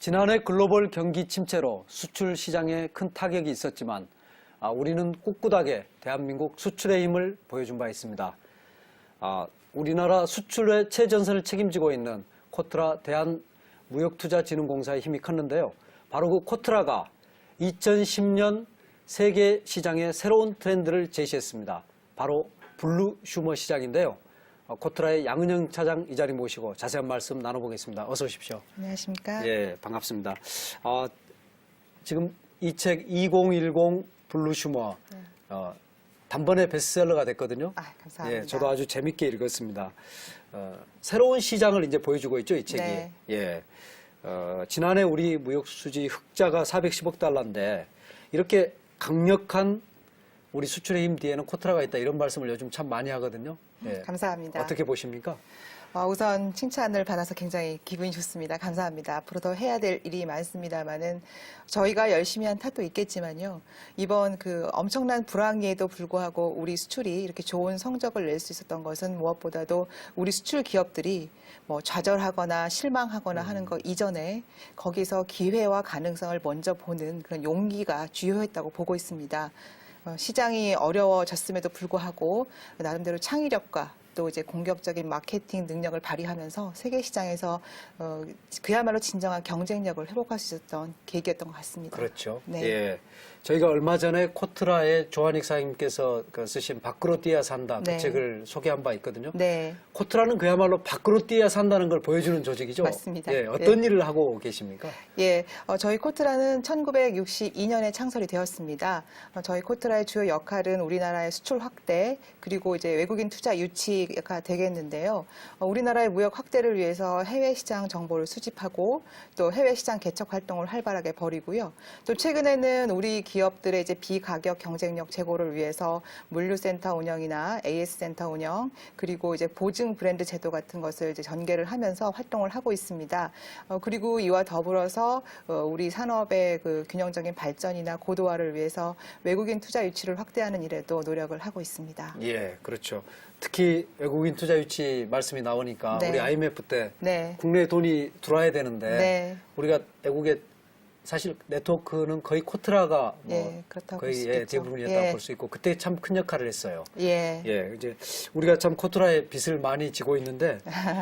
지난해 글로벌 경기 침체로 수출 시장에 큰 타격이 있었지만 우리는 꿋꿋하게 대한민국 수출의 힘을 보여준 바 있습니다. 우리나라 수출의 최전선을 책임지고 있는 코트라 대한무역투자진흥공사의 힘이 컸는데요. 바로 그 코트라가 2010년 세계 시장의 새로운 트렌드를 제시했습니다. 바로 블루 슈머 시장인데요. 코트라의 양은영 차장 이 자리 모시고 자세한 말씀 나눠보겠습니다. 어서 오십시오. 안녕하십니까? 예, 반갑습니다. 지금 이 책 2010 블루 슈머 단번에 베스트셀러가 됐거든요. 감사합니다. 예, 저도 아주 재밌게 읽었습니다. 새로운 시장을 이제 보여주고 있죠, 이 책이. 네. 예. 지난해 우리 무역 수지 흑자가 410억 달러인데 이렇게 강력한 우리 수출의 힘 뒤에는 코트라가 있다 이런 말씀을 요즘 참 많이 하거든요. 예. 감사합니다. 어떻게 보십니까? 우선 칭찬을 받아서 굉장히 기분이 좋습니다. 감사합니다. 앞으로 더 해야 될 일이 많습니다만은 저희가 열심히 한 탓도 있겠지만요. 이번 그 엄청난 불황에도 불구하고 우리 수출이 이렇게 좋은 성적을 낼 수 있었던 것은 무엇보다도 우리 수출 기업들이 뭐 좌절하거나 실망하거나 하는 것 이전에 거기서 기회와 가능성을 먼저 보는 그런 용기가 주요했다고 보고 있습니다. 시장이 어려워졌음에도 불구하고 나름대로 창의력과 또 이제 공격적인 마케팅 능력을 발휘하면서 세계 시장에서 그야말로 진정한 경쟁력을 회복할 수 있었던 계기였던 것 같습니다. 그렇죠. 네. 예. 저희가 얼마 전에 코트라의 조한익 사장님께서 쓰신 밖으로 뛰어야 산다 그 네. 책을 소개한 바 있거든요. 네. 코트라는 그야말로 밖으로 뛰어야 산다는 걸 보여주는 조직이죠. 맞습니다. 예, 어떤 네. 일을 하고 계십니까? 예, 저희 코트라는 1962년에 창설이 되었습니다. 저희 코트라의 주요 역할은 우리나라의 수출 확대 그리고 이제 외국인 투자 유치가 되겠는데요. 우리나라의 무역 확대를 위해서 해외 시장 정보를 수집하고 또 해외 시장 개척 활동을 활발하게 벌이고요. 또 최근에는 우리 기업들의 이제 비가격 경쟁력 제고를 위해서 물류센터 운영이나 AS 센터 운영 그리고 이제 보증 브랜드 제도 같은 것을 이제 전개를 하면서 활동을 하고 있습니다. 그리고 이와 더불어서 우리 산업의 그 균형적인 발전이나 고도화를 위해서 외국인 투자 유치를 확대하는 일에도 노력을 하고 있습니다. 예, 그렇죠. 특히 외국인 투자 유치 말씀이 나오니까 네. 우리 IMF 때 네. 국내에 돈이 들어와야 되는데 네. 우리가 외국에 사실 네트워크는 거의 코트라가 예, 그렇다고 볼 수 거의 있겠죠. 대부분이었다고 예. 볼 수 있고 그때 참 큰 역할을 했어요. 예. 예, 이제 우리가 참 코트라의 빚을 많이 지고 있는데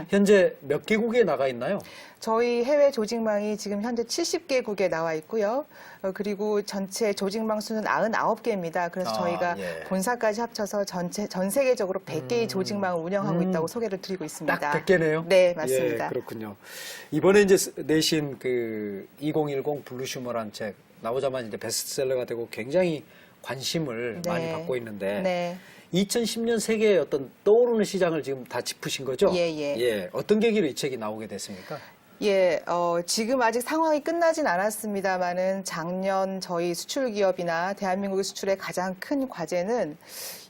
현재 몇 개국에 나가 있나요? 저희 해외 조직망이 지금 현재 70개국에 나와 있고요. 그리고 전체 조직망 수는 99개입니다. 그래서 저희가 예. 본사까지 합쳐서 전 세계적으로 100개의 조직망을 운영하고 있다고 소개를 드리고 있습니다. 딱 100개네요? 네, 맞습니다. 예, 그렇군요. 이번에 이제 내신 그 2010 블루슈머란 책 나오자마자 이제 베스트셀러가 되고 굉장히 관심을 네. 많이 받고 있는데 네. 2010년 세계의 어떤 떠오르는 시장을 지금 다 짚으신 거죠? 예, 예. 예, 어떤 계기로 이 책이 나오게 됐습니까? 예, 지금 아직 상황이 끝나진 않았습니다만은 작년 저희 수출 기업이나 대한민국의 수출의 가장 큰 과제는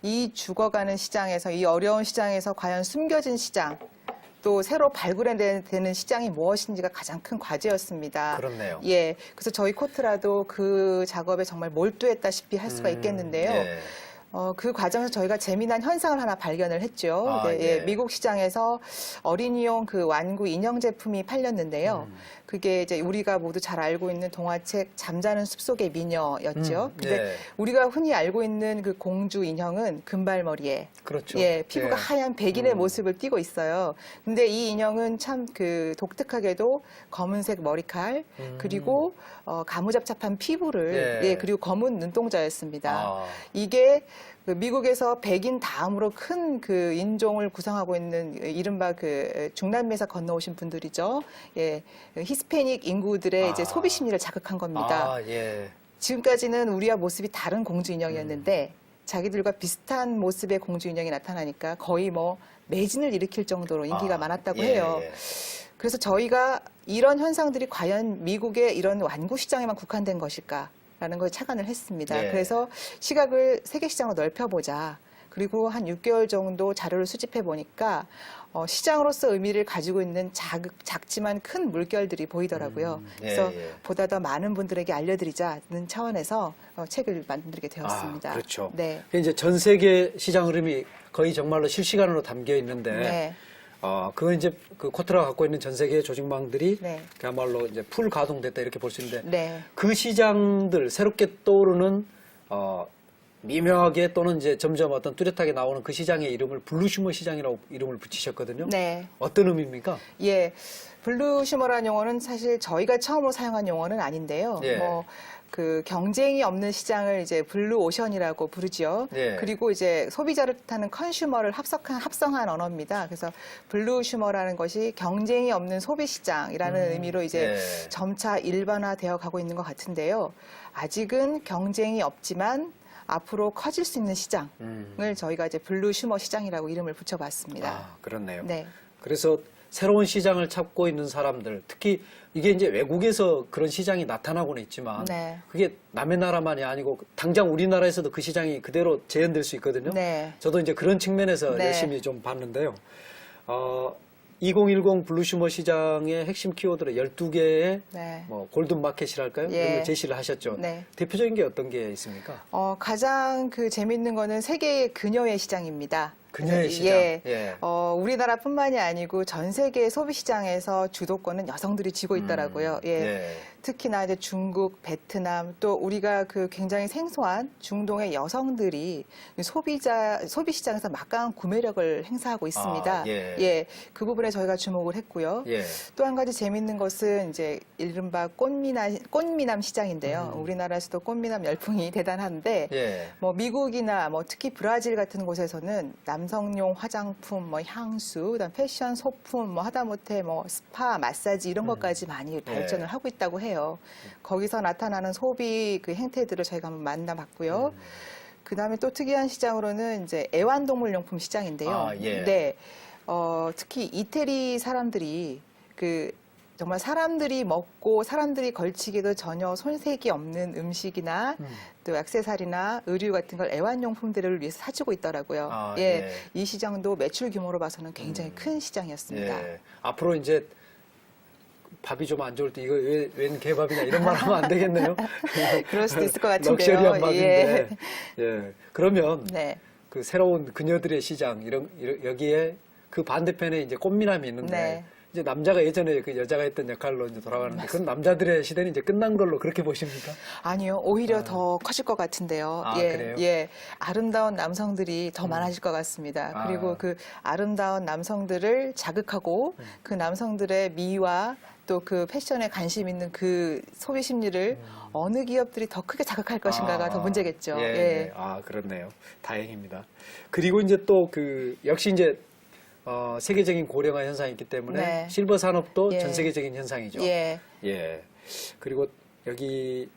이 죽어가는 시장에서 이 어려운 시장에서 과연 숨겨진 시장 또 새로 발굴해야 되는 시장이 무엇인지가 가장 큰 과제였습니다. 그렇네요. 예, 그래서 저희 코트라도 그 작업에 정말 몰두했다시피 할 수가 있겠는데요. 예. 그 과정에서 저희가 재미난 현상을 하나 발견을 했죠. 네, 예. 미국 시장에서 어린이용 그 완구 인형 제품이 팔렸는데요. 그게 이제 우리가 모두 잘 알고 있는 동화책 잠자는 숲속의 미녀였죠. 근데 예. 우리가 흔히 알고 있는 그 공주 인형은 금발머리에 그렇죠. 예, 피부가 예. 하얀 백인의 모습을 띠고 있어요. 근데 이 인형은 참 그 독특하게도 검은색 머리칼 그리고 가무잡잡한 피부를 예. 예, 그리고 검은 눈동자였습니다. 아. 이게 그 미국에서 백인 다음으로 큰 그 인종을 구성하고 있는 이른바 그 중남미에서 건너오신 분들이죠. 예, 히스패닉 인구들의 이제 소비 심리를 자극한 겁니다. 예. 지금까지는 우리와 모습이 다른 공주 인형이었는데 자기들과 비슷한 모습의 공주 인형이 나타나니까 거의 뭐 매진을 일으킬 정도로 인기가 많았다고 예, 해요. 예. 그래서 저희가 이런 현상들이 과연 미국의 이런 완구 시장에만 국한된 것일까? 라는 걸 착안을 했습니다. 예. 그래서 시각을 세계 시장으로 넓혀보자. 그리고 한 6개월 정도 자료를 수집해 보니까 시장으로서 의미를 가지고 있는 작지만 큰 물결들이 보이더라고요. 그래서 보다 더 많은 분들에게 알려드리자는 차원에서 책을 만들게 되었습니다. 그렇죠. 네. 이제 전 세계 시장 흐름이 거의 정말로 실시간으로 담겨 있는데 네. 그건 이제 그 코트라가 갖고 있는 전 세계 조직망들이 네. 그야말로 이제 풀 가동됐다 이렇게 볼 수 있는데 네. 그 시장들 새롭게 떠오르는 미묘하게 또는 이제 점점 어떤 뚜렷하게 나오는 그 시장의 이름을 블루슈머 시장이라고 이름을 붙이셨거든요. 네. 어떤 의미입니까? 예. 블루슈머라는 용어는 사실 저희가 처음으로 사용한 용어는 아닌데요. 예. 그 경쟁이 없는 시장을 이제 블루 오션이라고 부르죠. 예. 그리고 이제 소비자를 뜻하는 컨슈머를 합성한 언어입니다. 그래서 블루슈머라는 것이 경쟁이 없는 소비 시장이라는 의미로 이제 예. 점차 일반화되어 가고 있는 것 같은데요. 아직은 경쟁이 없지만 앞으로 커질 수 있는 시장을 저희가 이제 블루슈머 시장이라고 이름을 붙여봤습니다. 그렇네요. 네. 그래서 새로운 시장을 찾고 있는 사람들, 특히 이게 이제 외국에서 그런 시장이 나타나고는 있지만 네. 그게 남의 나라만이 아니고 당장 우리나라에서도 그 시장이 그대로 재현될 수 있거든요. 네. 저도 이제 그런 측면에서 네. 열심히 좀 봤는데요. 2010 블루슈머 시장의 핵심 키워드로 12개의 네. 뭐 골든 마켓이랄까요? 예. 이런 걸 제시를 하셨죠. 네. 대표적인 게 어떤 게 있습니까? 가장 그 재밌는 거는 세계의 그녀의 시장입니다. 그녀의 그래서 시장. 예. 예. 우리나라뿐만이 아니고 전 세계 소비 시장에서 주도권은 여성들이 쥐고 있더라고요. 예. 특히나 이제 중국, 베트남 또 우리가 그 굉장히 생소한 중동의 여성들이 소비 시장에서 막강한 구매력을 행사하고 있습니다. 예. 그 부분에 저희가 주목을 했고요. 예. 또 한 가지 재밌는 것은 이제 이른바 꽃미남 시장인데요. 우리나라에서도 꽃미남 열풍이 대단한데 예. 뭐 미국이나 뭐 특히 브라질 같은 곳에서는 남성용 화장품, 뭐 향수, 그다음 패션 소품, 뭐 하다못해 뭐 스파, 마사지 이런 것까지 많이 발전을 하고 있다고 해요. 거기서 나타나는 소비 그 행태들을 저희가 한번 만나봤고요. 그다음에 또 특이한 시장으로는 이제 애완동물용품 시장인데요. 예. 네, 특히 이태리 사람들이 그 정말 사람들이 먹고 사람들이 걸치기도 전혀 손색이 없는 음식이나 또 액세서리나 의류 같은 걸 애완용품들을 위해서 사주고 있더라고요. 예. 이 시장도 매출 규모로 봐서는 굉장히 큰 시장이었습니다. 예. 앞으로 이제 밥이 좀 안 좋을 때 이거 웬 개밥이냐 이런 말 하면 안 되겠네요. 그럴 수도 있을 것 같은데요. 럭셔리한 밥인데. 예. 그러면 네. 그 새로운 그녀들의 시장 여기에 그 반대편에 이제 꽃미남이 있는데 네. 이제 남자가 예전에 그 여자가 했던 역할로 이제 돌아가는데 그건 남자들의 시대는 이제 끝난 걸로 그렇게 보십니까? 아니요, 오히려 더 커질 것 같은데요. 예, 그래요? 예, 아름다운 남성들이 더 많아질 것 같습니다. 그리고 그 아름다운 남성들을 자극하고 그 남성들의 미와 또 그 패션에 관심 있는 그 소비 심리를 어느 기업들이 더 크게 자극할 것인가가 더 문제겠죠. 예. 예. 그렇네요. 다행입니다. 그리고 이제 또 그 역시 이제 세계적인 고령화 현상이 있기 때문에 네. 실버 산업도 예. 전 세계적인 현상이죠. 예. 예. 그리고 여기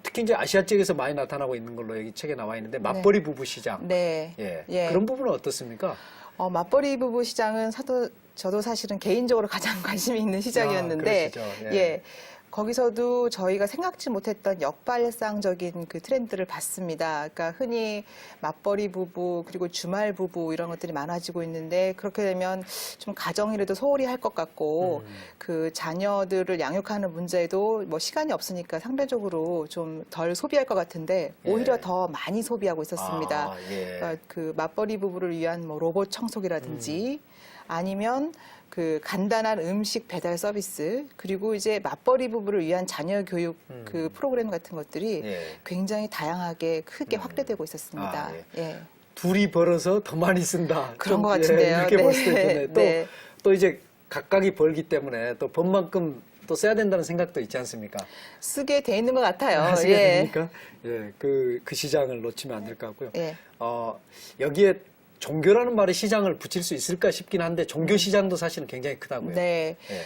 특히 이제 아시아 지역에서 많이 나타나고 있는 걸로 여기 책에 나와 있는데 맞벌이 부부 시장. 네. 예. 예. 그런 부분은 어떻습니까? 맞벌이 부부 시장은 저도 사실은 개인적으로 가장 관심이 있는 시장이었는데, 그러시죠. 예. 거기서도 저희가 생각지 못했던 역발상적인 그 트렌드를 봤습니다. 그러니까 흔히 맞벌이 부부 그리고 주말 부부 이런 것들이 많아지고 있는데 그렇게 되면 좀 가정이라도 소홀히 할 것 같고 그 자녀들을 양육하는 문제도 뭐 시간이 없으니까 상대적으로 좀 덜 소비할 것 같은데 오히려 예. 더 많이 소비하고 있었습니다. 예. 그러니까 그 맞벌이 부부를 위한 뭐 로봇 청소기라든지 아니면 그 간단한 음식 배달 서비스 그리고 이제 맞벌이 부부를 위한 자녀 교육 그 프로그램 같은 것들이 예. 굉장히 다양하게 크게 확대되고 있었습니다. 예. 둘이 벌어서 더 많이 쓴다. 그런 좀, 것 같은데요. 이렇게 네. 볼 수도 있겠네. 네. 또 이제 각각이 벌기 때문에 또 번만큼 또 써야 된다는 생각도 있지 않습니까? 쓰게 돼 있는 것 같아요. 쓰게 예. 되니까 예, 그 시장을 놓치면 안 될 것 같고요. 예. 여기에 종교라는 말에 시장을 붙일 수 있을까 싶긴 한데 종교 시장도 사실은 굉장히 크다고요. 네. 예.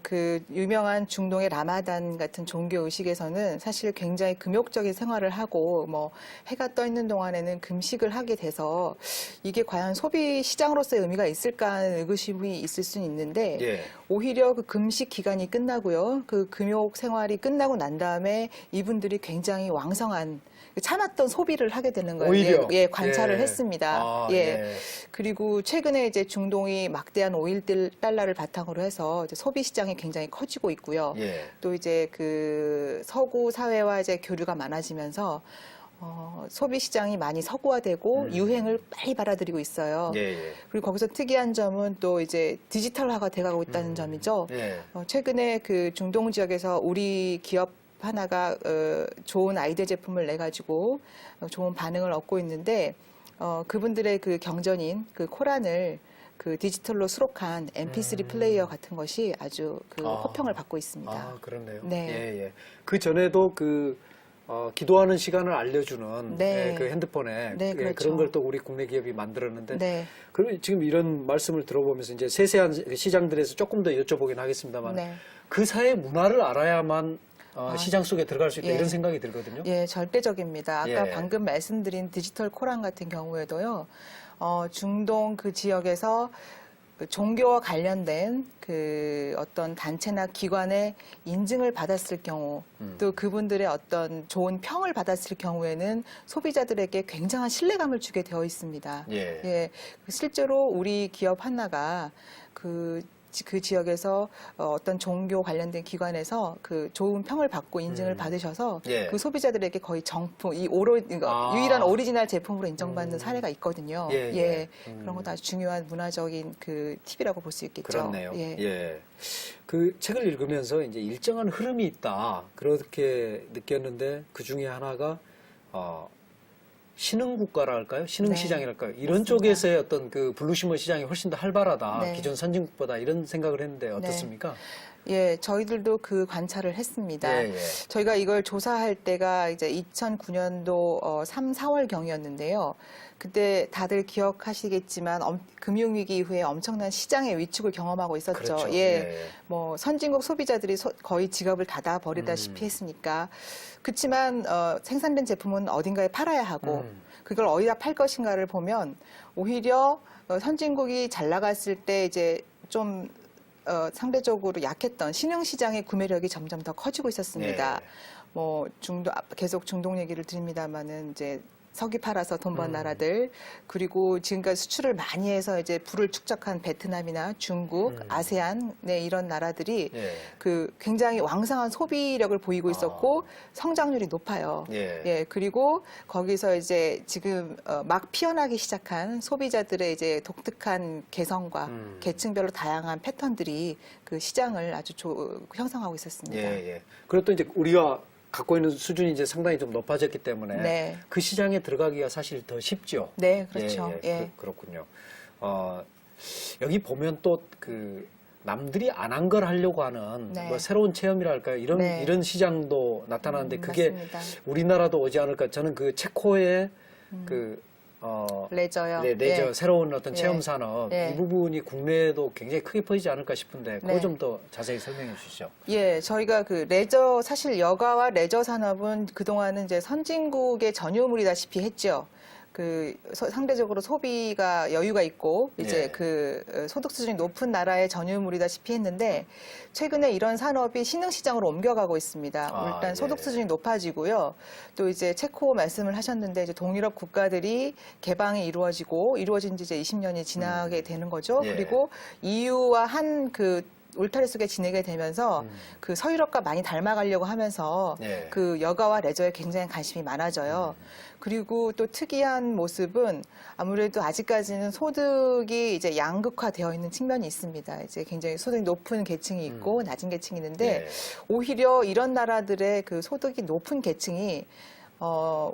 그 유명한 중동의 라마단 같은 종교 의식에서는 사실 굉장히 금욕적인 생활을 하고 뭐 해가 떠 있는 동안에는 금식을 하게 돼서 이게 과연 소비 시장으로서의 의미가 있을까 하는 의구심이 있을 수는 있는데 예. 오히려 그 금식 기간이 끝나고요. 그 금욕 생활이 끝나고 난 다음에 이분들이 굉장히 왕성한 참았던 소비를 하게 되는 거예요. 오히려? 예, 관찰을 예. 했습니다. 예. 그리고 최근에 이제 중동이 막대한 오일 달러를 바탕으로 해서 이제 소비 시장이 굉장히 커지고 있고요. 예. 또 이제 그 서구 사회와 이제 교류가 많아지면서 소비 시장이 많이 서구화되고 유행을 빨리 받아들이고 있어요. 예, 예. 그리고 거기서 특이한 점은 또 이제 디지털화가 돼가고 있다는 점이죠. 예. 최근에 그 중동 지역에서 우리 기업 하나가 좋은 아이디어 제품을 내 가지고 좋은 반응을 얻고 있는데 그분들의 그 경전인 그 코란을 그 디지털로 수록한 MP3 플레이어 같은 것이 아주 그 호평을 받고 있습니다. 아, 그렇네요. 네. 예, 예. 그 전에도 기도하는 시간을 알려주는 네. 그 핸드폰에 네, 그렇죠. 그런 걸 또 우리 국내 기업이 만들었는데 네. 그럼 지금 이런 말씀을 들어보면서 이제 세세한 시장들에서 조금 더 여쭤보긴 하겠습니다만 네. 그 사회 문화를 알아야만 시장 속에 들어갈 수 있다 예. 이런 생각이 들거든요. 예, 절대적입니다. 아까 예. 방금 말씀드린 디지털 코란 같은 경우에도요, 중동 그 지역에서 그 종교와 관련된 그 어떤 단체나 기관의 인증을 받았을 경우, 또 그분들의 어떤 좋은 평을 받았을 경우에는 소비자들에게 굉장한 신뢰감을 주게 되어 있습니다. 예. 예, 실제로 우리 기업 하나가 그 지역에서 어떤 종교 관련된 기관에서 그 좋은 평을 받고 인증을 받으셔서 예. 그 소비자들에게 거의 정품, 유일한 오리지널 제품으로 인정받는 사례가 있거든요. 예, 예. 그런 것도 아주 중요한 문화적인 그 팁이라고 볼 수 있겠죠. 그렇네요. 예. 예. 그 책을 읽으면서 이제 일정한 흐름이 있다 그렇게 느꼈는데 그 중에 하나가 신흥국가라 할까요? 신흥시장이랄까요? 이런 맞습니다. 쪽에서의 어떤 그 블루시머 시장이 훨씬 더 활발하다. 네. 기존 선진국보다 이런 생각을 했는데 어떻습니까? 예, 저희들도 그 관찰을 했습니다. 예, 예. 저희가 이걸 조사할 때가 이제 2009년도 3, 4월 경이었는데요. 그때 다들 기억하시겠지만 금융위기 이후에 엄청난 시장의 위축을 경험하고 있었죠. 그렇죠. 예. 예. 뭐 선진국 소비자들이 거의 지갑을 닫아 버리다시피 했으니까. 그렇지만 생산된 제품은 어딘가에 팔아야 하고 그걸 어디다 팔 것인가를 보면 오히려 선진국이 잘 나갔을 때 이제 좀 상대적으로 약했던 신흥시장의 구매력이 점점 더 커지고 있었습니다. 네. 뭐 계속 중동 얘기를 드립니다만은 이제 석유 팔아서 돈 번 나라들, 그리고 지금까지 수출을 많이 해서 이제 부를 축적한 베트남이나 중국, 아세안, 네, 이런 나라들이 예. 그 굉장히 왕성한 소비력을 보이고 있었고 성장률이 높아요. 예. 그리고 거기서 이제 지금 막 피어나기 시작한 소비자들의 이제 독특한 개성과 계층별로 다양한 패턴들이 그 시장을 아주 형성하고 있었습니다. 예, 예. 그리고 또 이제 우리가 갖고 있는 수준이 이제 상당히 좀 높아졌기 때문에 네. 그 시장에 들어가기가 사실 더 쉽죠. 네, 그렇죠. 예. 그렇군요. 여기 보면 또 그 남들이 안 한 걸 하려고 하는 네. 뭐 새로운 체험이랄까요? 네. 이런 시장도 나타나는데 그게 맞습니다. 우리나라도 오지 않을까? 저는 그 체코의 레저요. 네, 예. 새로운 어떤 예. 체험 산업 예. 이 부분이 국내에도 굉장히 크게 퍼지지 않을까 싶은데 그거 네. 좀 더 자세히 설명해 주시죠. 예, 저희가 그 사실 여가와 레저 산업은 그동안은 이제 선진국의 전유물이다시피 했죠. 상대적으로 소비가 여유가 있고 이제 네. 그 소득 수준이 높은 나라의 전유물이다시피 했는데 최근에 이런 산업이 신흥 시장으로 옮겨가고 있습니다. 일단 소득 예. 수준이 높아지고요. 또 이제 체코 말씀을 하셨는데 이제 동유럽 국가들이 개방이 이루어진 지 이제 20년이 지나게 되는 거죠. 예. 그리고 EU와 울타리 속에 지내게 되면서 그 서유럽과 많이 닮아가려고 하면서 예. 그 여가와 레저에 굉장히 관심이 많아져요. 그리고 또 특이한 모습은 아무래도 아직까지는 소득이 이제 양극화되어 있는 측면이 있습니다. 이제 굉장히 소득이 높은 계층이 있고 낮은 계층이 있는데 예. 오히려 이런 나라들의 그 소득이 높은 계층이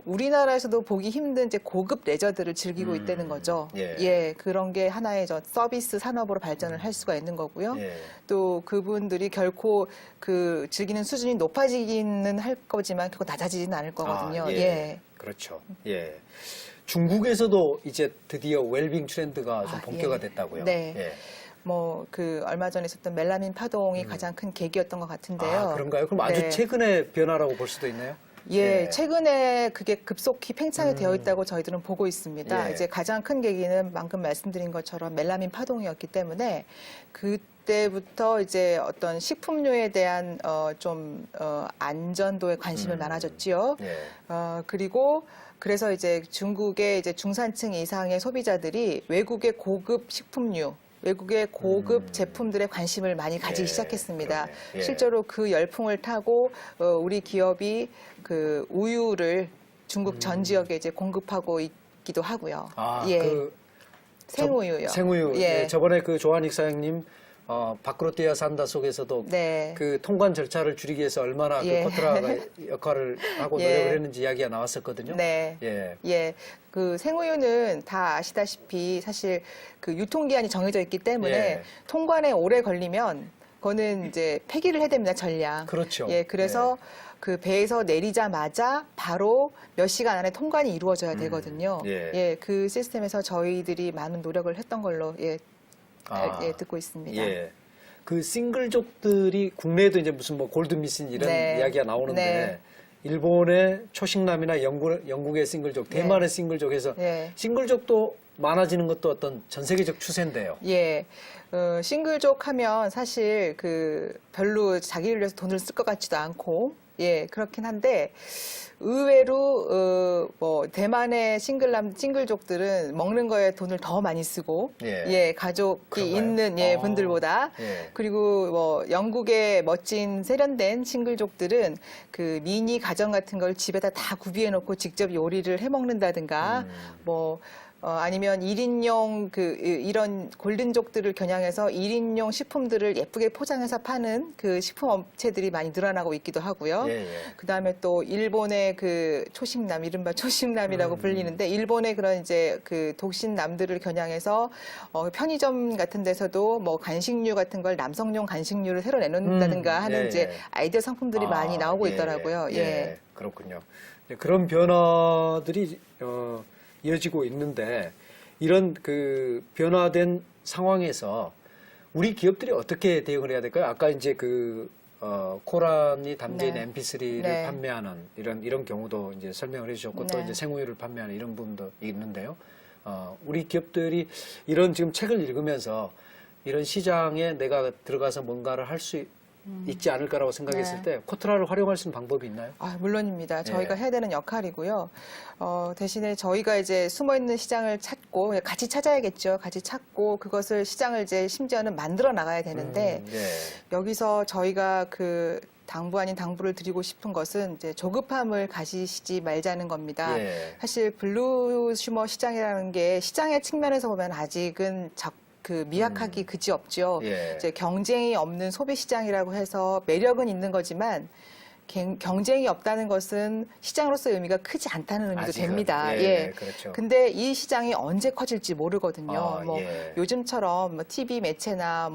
우리나라에서도 보기 힘든 이제 고급 레저들을 즐기고 있다는 거죠. 예. 그런 게 하나의 서비스 산업으로 발전을 할 수가 있는 거고요. 예. 또 그분들이 결코 그 즐기는 수준이 높아지기는 할 거지만 결코 낮아지지는 않을 거거든요. 예. 그렇죠. 예. 중국에서도 이제 드디어 웰빙 트렌드가 좀 본격화 됐다고요. 네. 예. 얼마 전에 있었던 멜라민 파동이 가장 큰 계기였던 것 같은데요. 그런가요? 그럼 아주 네. 최근의 변화라고 볼 수도 있나요? 예, 최근에 그게 급속히 팽창이 되어 있다고 저희들은 보고 있습니다. 예. 이제 가장 큰 계기는 방금 말씀드린 것처럼 멜라민 파동이었기 때문에 그때부터 이제 어떤 식품료에 대한 안전도에 관심을 많아졌지요. 예. 그리고 그래서 이제 중국의 이제 중산층 이상의 소비자들이 외국의 고급 식품류, 외국의 고급 제품들에 관심을 많이 가지기 예, 시작했습니다. 그러네. 예. 실제로 그 열풍을 타고 우리 기업이 그 우유를 중국 전 지역에 이제 공급하고 있기도 하고요. 예. 생우유요. 생우유. 예. 네, 저번에 그 조한익 사장님 밖으로 뛰어 산다 속에서도 네. 그 통관 절차를 줄이기 위해서 얼마나 예. 그 코트라가 역할을 하고 예. 노력을 했는지 이야기가 나왔었거든요. 네. 예. 예. 그 생우유는 다 아시다시피 사실 그 유통기한이 정해져 있기 때문에 예. 통관에 오래 걸리면 그거는 이제 폐기를 해야 됩니다, 전량. 그렇죠. 예, 그래서 그 배에서 내리자마자 바로 몇 시간 안에 통관이 이루어져야 되거든요. 예. 그 시스템에서 저희들이 많은 노력을 했던 걸로 아, 듣고 있습니다. 예. 그 싱글족들이 국내에도 이제 무슨 뭐 골드미신 이런 네. 이야기가 나오는데 네. 일본의 초식남이나 영국의 싱글족, 대만의 싱글족에서 네. 싱글족도 많아지는 것도 어떤 전 세계적 추세인데요. 예. 싱글족 하면 사실 그 별로 자기를 위해서 돈을 쓸 것 같지도 않고, 예, 그렇긴 한데, 의외로, 뭐, 대만의 싱글족들은 먹는 거에 돈을 더 많이 쓰고, 예. 가족이 그런가요? 있는, 분들보다. 예. 그리고 뭐, 영국의 멋진 세련된 싱글족들은 그 미니 가정 같은 걸 집에다 다 구비해 놓고 직접 요리를 해 먹는다든가, 뭐, 아니면 1인용 이런 골든족들을 겨냥해서 1인용 식품들을 예쁘게 포장해서 파는 그 식품 업체들이 많이 늘어나고 있기도 하고요. 예. 그다음에 또 일본의 그 초식남, 이른바 초식남이라고 불리는데 일본의 그런 이제 그 독신남들을 겨냥해서 편의점 같은 데서도 뭐 간식류 같은 걸 남성용 간식류를 새로 내놓는다든가 하는 예, 이제 예. 아이디어 상품들이 많이 나오고 예, 있더라고요. 예. 그렇군요. 그런 변화들이 이어지고 있는데 이런 그 변화된 상황에서 우리 기업들이 어떻게 대응을 해야 될까요? 아까 이제 코란이 담겨 있는 네. MP3를 네. 판매하는 이런 경우도 이제 설명을 해주셨고 또 네. 이제 생우유를 판매하는 이런 부분도 있는데요. 우리 기업들이 이런 지금 책을 읽으면서 이런 시장에 내가 들어가서 뭔가를 할 수 있지 않을까라고 생각했을 네. 때 코트라를 활용할 수 있는 방법이 있나요? 물론입니다. 저희가 예. 해야 되는 역할이고요. 대신에 저희가 이제 숨어 있는 시장을 찾고 같이 찾아야겠죠. 같이 찾고 그것을 시장을 이제 심지어는 만들어 나가야 되는데 예. 여기서 저희가 그 당부 아닌 당부를 드리고 싶은 것은 이제 조급함을 가지시지 말자는 겁니다. 예. 사실 블루슈머 시장이라는 게 시장의 측면에서 보면 아직은 미약하기 그지없죠. 예. 이제 경쟁이 없는 소비 시장이라고 해서 매력은 있는 거지만 경쟁이 없다는 것은 시장으로서의 의미가 크지 않다는 의미도 아직은. 됩니다. 예, 그렇죠. 근데 이 시장이 언제 커질지 모르거든요. 예. 요즘처럼 TV 매체나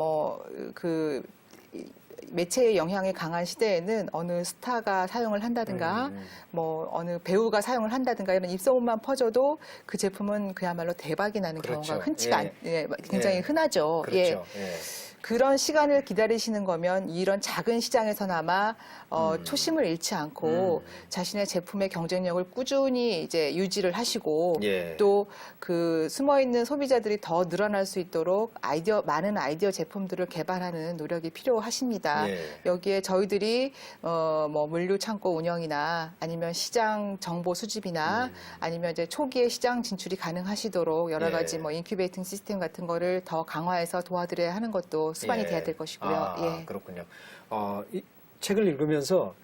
매체의 영향이 강한 시대에는 어느 스타가 사용을 한다든가 뭐 어느 배우가 사용을 한다든가 이런 입소문만 퍼져도 그 제품은 그야말로 대박이 나는 그렇죠. 경우가 흔치가 굉장히 예. 흔하죠. 그렇죠. 그런 시간을 기다리시는 거면 이런 작은 시장에서나마 초심을 잃지 않고 자신의 제품의 경쟁력을 꾸준히 이제 유지를 하시고 예. 또 그 숨어 있는 소비자들이 더 늘어날 수 있도록 많은 아이디어 제품들을 개발하는 노력이 필요하십니다. 예. 여기에 저희들이 뭐 물류 창고 운영이나 아니면 시장 정보 수집이나 아니면 이제 초기에 시장 진출이 가능하시도록 여러 예. 가지 뭐 인큐베이팅 시스템 같은 거를 더 강화해서 도와드려야 하는 것도 수반이 돼야 될 것이고요. 그렇군요. 이 책을 읽으면서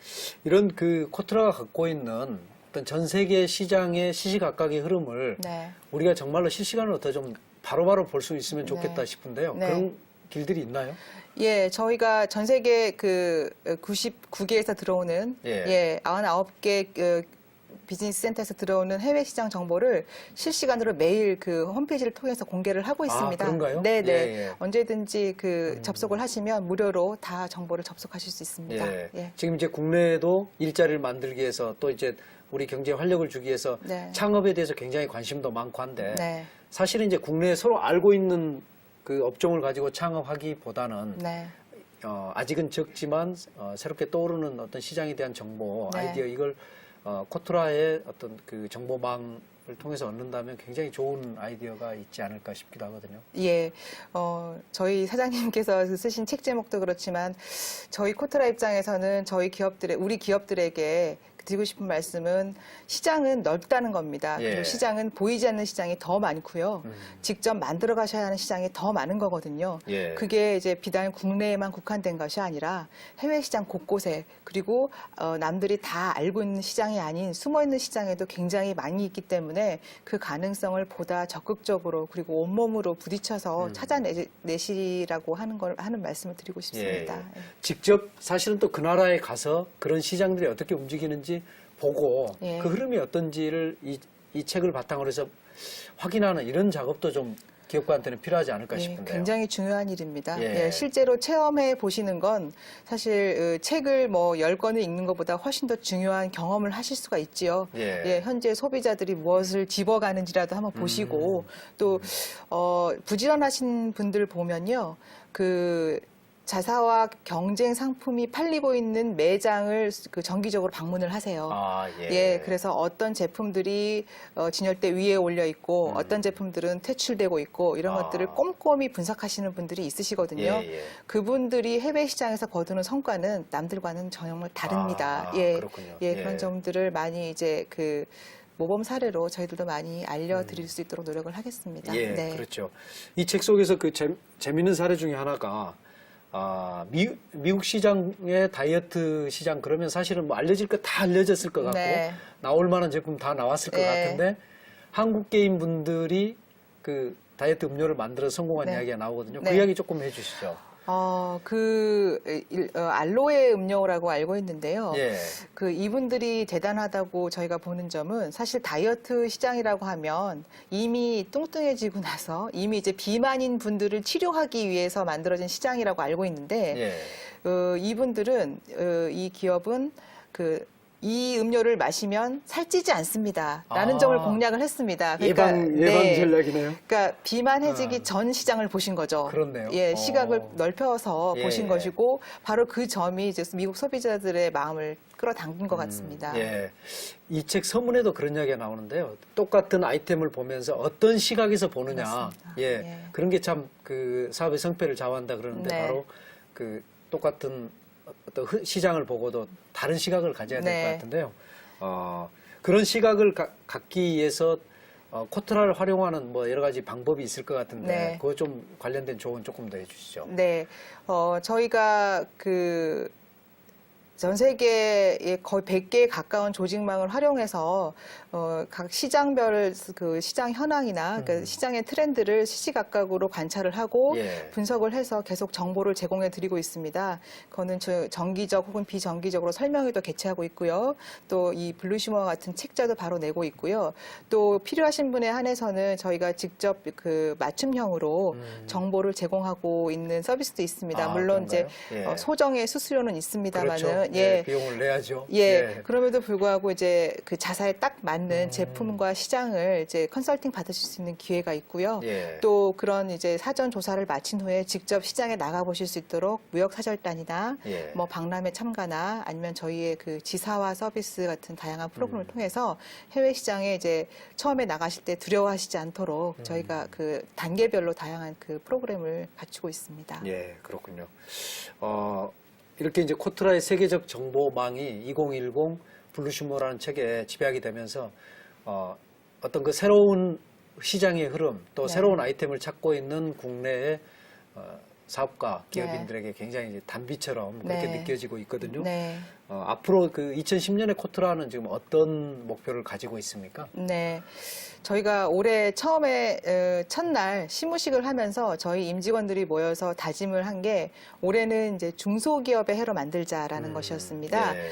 이런 그 코트라가 갖고 있는 어떤 전 세계 시장의 시시각각의 흐름을 네. 우리가 정말로 실시간으로 더 좀 바로바로 볼 수 있으면 좋겠다 네. 싶은데요. 네. 그런 길들이 있나요? 예, 저희가 전 세계 그 99개에서 들어오는 99개 비즈니스 센터에서 들어오는 해외 시장 정보를 실시간으로 매일 그 홈페이지를 통해서 공개를 하고 있습니다. 그런가요? 네네. 예. 언제든지 접속을 하시면 무료로 다 정보를 접속하실 수 있습니다. 예. 지금 이제 국내에도 일자리를 만들기 위해서 또 이제 우리 경제에 활력을 주기 위해서 네. 창업에 대해서 굉장히 관심도 많고 한데 네. 사실은 이제 국내에 서로 알고 있는 그 업종을 가지고 창업하기보다는 네. 아직은 적지만 새롭게 떠오르는 어떤 시장에 대한 정보, 네. 아이디어 이걸 코트라의 어떤 그 정보망을 통해서 얻는다면 굉장히 좋은 아이디어가 있지 않을까 싶기도 하거든요. 예, 저희 사장님께서 쓰신 책 제목도 그렇지만 저희 코트라 입장에서는 우리 기업들에게 드리고 싶은 말씀은 시장은 넓다는 겁니다. 예. 그리고 시장은 보이지 않는 시장이 더 많고요. 직접 만들어 가셔야 하는 시장이 더 많은 거거든요. 예. 그게 이제 비단 국내에만 국한된 것이 아니라 해외 시장 곳곳에 그리고 남들이 다 알고 있는 시장이 아닌 숨어 있는 시장에도 굉장히 많이 있기 때문에 그 가능성을 보다 적극적으로 그리고 온몸으로 부딪혀서 찾아내시라고 하는 말씀을 드리고 싶습니다. 예. 직접 사실은 또 그 나라에 가서 그런 시장들이 어떻게 움직이는지 보고 예. 그 흐름이 어떤지를 이 책을 바탕으로 해서 확인하는 이런 작업도 좀 기업가한테는 필요하지 않을까 예, 싶은데요. 굉장히 중요한 일입니다. 예. 예, 실제로 체험해 보시는 건 사실 책을 뭐 10권을 읽는 것보다 훨씬 더 중요한 경험을 하실 수가 있지요. 예. 현재 소비자들이 무엇을 집어가는지라도 한번 보시고 또 부지런하신 분들 보면요. 그 자사와 경쟁 상품이 팔리고 있는 매장을 정기적으로 방문을 하세요. 아, 예. 예, 그래서 어떤 제품들이 진열대 위에 올려 있고 어떤 제품들은 퇴출되고 있고 이런 것들을 꼼꼼히 분석하시는 분들이 있으시거든요. 예, 예. 그분들이 해외 시장에서 거두는 성과는 남들과는 정말 다릅니다. 아, 예, 그렇군요. 예, 예. 그런 점들을 많이 이제 모범 사례로 저희들도 많이 알려드릴 수 있도록 노력을 하겠습니다. 예, 네. 그렇죠. 이 책 속에서 그 재밌는 사례 중에 하나가 미국 시장의 다이어트 시장 그러면 사실은 뭐 알려질 거 다 알려졌을 것 같고 네. 나올 만한 제품 다 나왔을 것 네. 같은데 한국 게임 분들이 그 다이어트 음료를 만들어 성공한 네. 이야기가 나오거든요. 네. 그 이야기 조금 해주시죠. 알로에 음료라고 알고 있는데요. 예. 이분들이 대단하다고 저희가 보는 점은 사실 다이어트 시장이라고 하면 이미 뚱뚱해지고 나서 이미 이제 비만인 분들을 치료하기 위해서 만들어진 시장이라고 알고 있는데, 예. 이분들은, 이 기업은 이 음료를 마시면 살찌지 않습니다. 라는 점을 공략을 했습니다. 예방 전략이네요. 그러니까 비만해지기 전 시장을 보신 거죠. 그렇네요. 예, 시각을 넓혀서 예. 보신 것이고 바로 그 점이 이제 미국 소비자들의 마음을 끌어당긴 것 같습니다. 예. 이 책 서문에도 그런 이야기가 나오는데요. 똑같은 아이템을 보면서 어떤 시각에서 보느냐. 그렇습니다. 예. 예. 그런 게 참 그 사업의 성패를 좌우한다 그러는데 네. 바로 그 똑같은 어떤 시장을 보고도 다른 시각을 가져야 될 것 네. 같은데요. 그런 시각을 갖기 위해서 코트라를 활용하는 뭐 여러 가지 방법이 있을 것 같은데 네. 그거 좀 관련된 조언 조금 더 해주시죠. 네, 저희가 전 세계의 거의 100개에 가까운 조직망을 활용해서 각 시장별 시장 현황이나 시장의 트렌드를 시시각각으로 관찰을 하고 예. 분석을 해서 계속 정보를 제공해 드리고 있습니다. 그거는 정기적 혹은 비정기적으로 설명회도 개최하고 있고요. 또 이 블루시머와 같은 책자도 바로 내고 있고요. 또 필요하신 분에 한해서는 저희가 직접 맞춤형으로 정보를 제공하고 있는 서비스도 있습니다. 물론 이제 그런가요? 예. 소정의 수수료는 있습니다만은 그렇죠. 예. 비용을 내야죠. 예, 그럼에도 불구하고 이제 자사에 딱 맞는 제품과 시장을 이제 컨설팅 받으실 수 있는 기회가 있고요. 예. 또 그런 이제 사전 조사를 마친 후에 직접 시장에 나가 보실 수 있도록 무역 사절단이나 예. 뭐 박람회 참가나 아니면 저희의 지사화 서비스 같은 다양한 프로그램을 통해서 해외 시장에 이제 처음에 나가실 때 두려워하시지 않도록 저희가 단계별로 다양한 프로그램을 갖추고 있습니다. 예, 그렇군요. 이렇게 이제 코트라의 세계적 정보망이 2010 블루시머라는 책에 지배하게 되면서 어떤 새로운 시장의 흐름 또 네. 새로운 아이템을 찾고 있는 국내의 사업가 기업인들에게 굉장히 이제 단비처럼 그렇게 네. 느껴지고 있거든요. 네. 앞으로 2010년에 코트라는 지금 어떤 목표를 가지고 있습니까? 네. 저희가 올해 처음에 첫날 시무식을 하면서 저희 임직원들이 모여서 다짐을 한 게 올해는 이제 중소기업의 해로 만들자라는 것이었습니다. 예.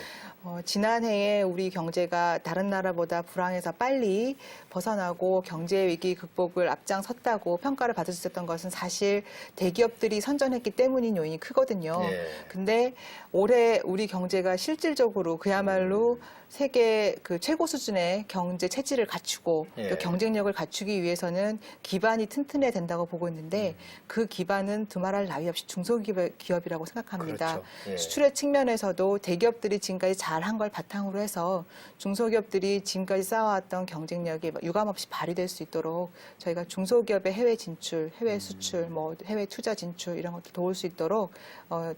지난해에 우리 경제가 다른 나라보다 불황에서 빨리 벗어나고 경제 위기 극복을 앞장섰다고 평가를 받을 수 있었던 것은 사실 대기업들이 선전했기 때문인 요인이 크거든요. 예. 근데 올해 우리 경제가 실질적으로 그야말로 세계 최고 수준의 경제 체질을 갖추고 예. 또 경쟁력을 갖추기 위해서는 기반이 튼튼해야 된다고 보고 있는데 그 기반은 두말할 나위 없이 중소기업이라고 생각합니다. 그렇죠. 예. 수출의 측면에서도 대기업들이 지금까지 잘한 걸 바탕으로 해서 중소기업들이 지금까지 쌓아왔던 경쟁력이 유감없이 발휘될 수 있도록 저희가 중소기업의 해외 진출, 해외 수출, 뭐 해외 투자 진출 이런 것들 도울 수 있도록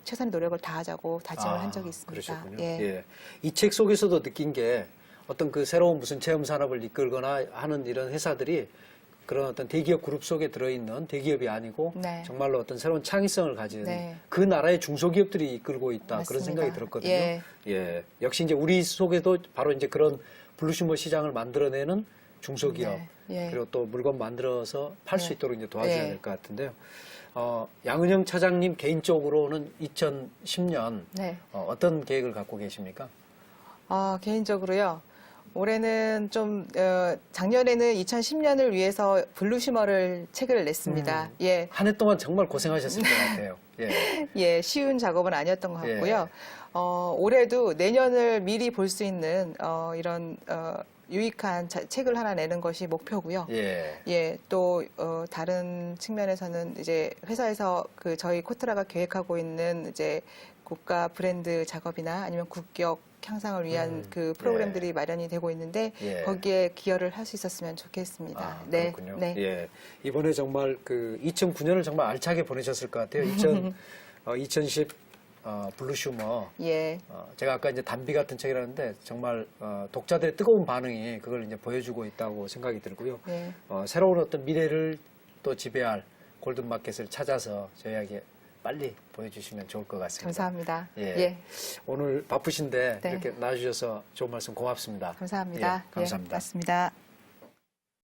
최선의 노력을 다하자고 다짐을 한 적이 있습니다. 그러셨군요. 예. 예. 이 책 속에서도 느낀 게 어떤 그 새로운 무슨 체험 산업을 이끌거나 하는 이런 회사들이 그런 어떤 대기업 그룹 속에 들어있는 대기업이 아니고 네. 정말로 어떤 새로운 창의성을 가진 네. 그 나라의 중소기업들이 이끌고 있다 그런 맞습니다. 생각이 들었거든요. 예. 예. 역시 이제 우리 속에도 바로 이제 그런 블루슈머 시장을 만들어내는 중소기업 네. 예. 그리고 또 물건 만들어서 팔 수 네. 있도록 이제 도와줘야 예. 될 것 같은데요. 양은영 차장님 개인적으로는 2010년 네. 어떤 계획을 갖고 계십니까? 개인적으로요. 올해는 좀 작년에는 2010년을 위해서 블루시머를 책을 냈습니다. 예, 한 해 동안 정말 고생하셨을 것 같아요. 예. 예, 쉬운 작업은 아니었던 것 같고요. 예. 올해도 내년을 미리 볼 수 있는 이런 유익한 책을 하나 내는 것이 목표고요. 예. 예, 또 다른 측면에서는 이제 회사에서 그 저희 코트라가 계획하고 있는 이제 국가 브랜드 작업이나 아니면 국격 향상을 위한 그 프로그램들이 마련이 되고 있는데 예. 거기에 기여를 할 수 있었으면 좋겠습니다. 네, 그렇군요. 네. 예. 이번에 정말 그 2009년을 정말 알차게 보내셨을 것 같아요. 2010 블루슈머. 예, 제가 아까 이제 단비 같은 책이라는데 정말 독자들의 뜨거운 반응이 그걸 이제 보여주고 있다고 생각이 들고요. 네. 새로운 어떤 미래를 또 지배할 골든 마켓을 찾아서 저희에게 빨리 보여주시면 좋을 것 같습니다. 감사합니다. 예. 예, 오늘 바쁘신데 네. 이렇게 나와주셔서 좋은 말씀 고맙습니다. 감사합니다. 예, 감사합니다. 예, 맞습니다.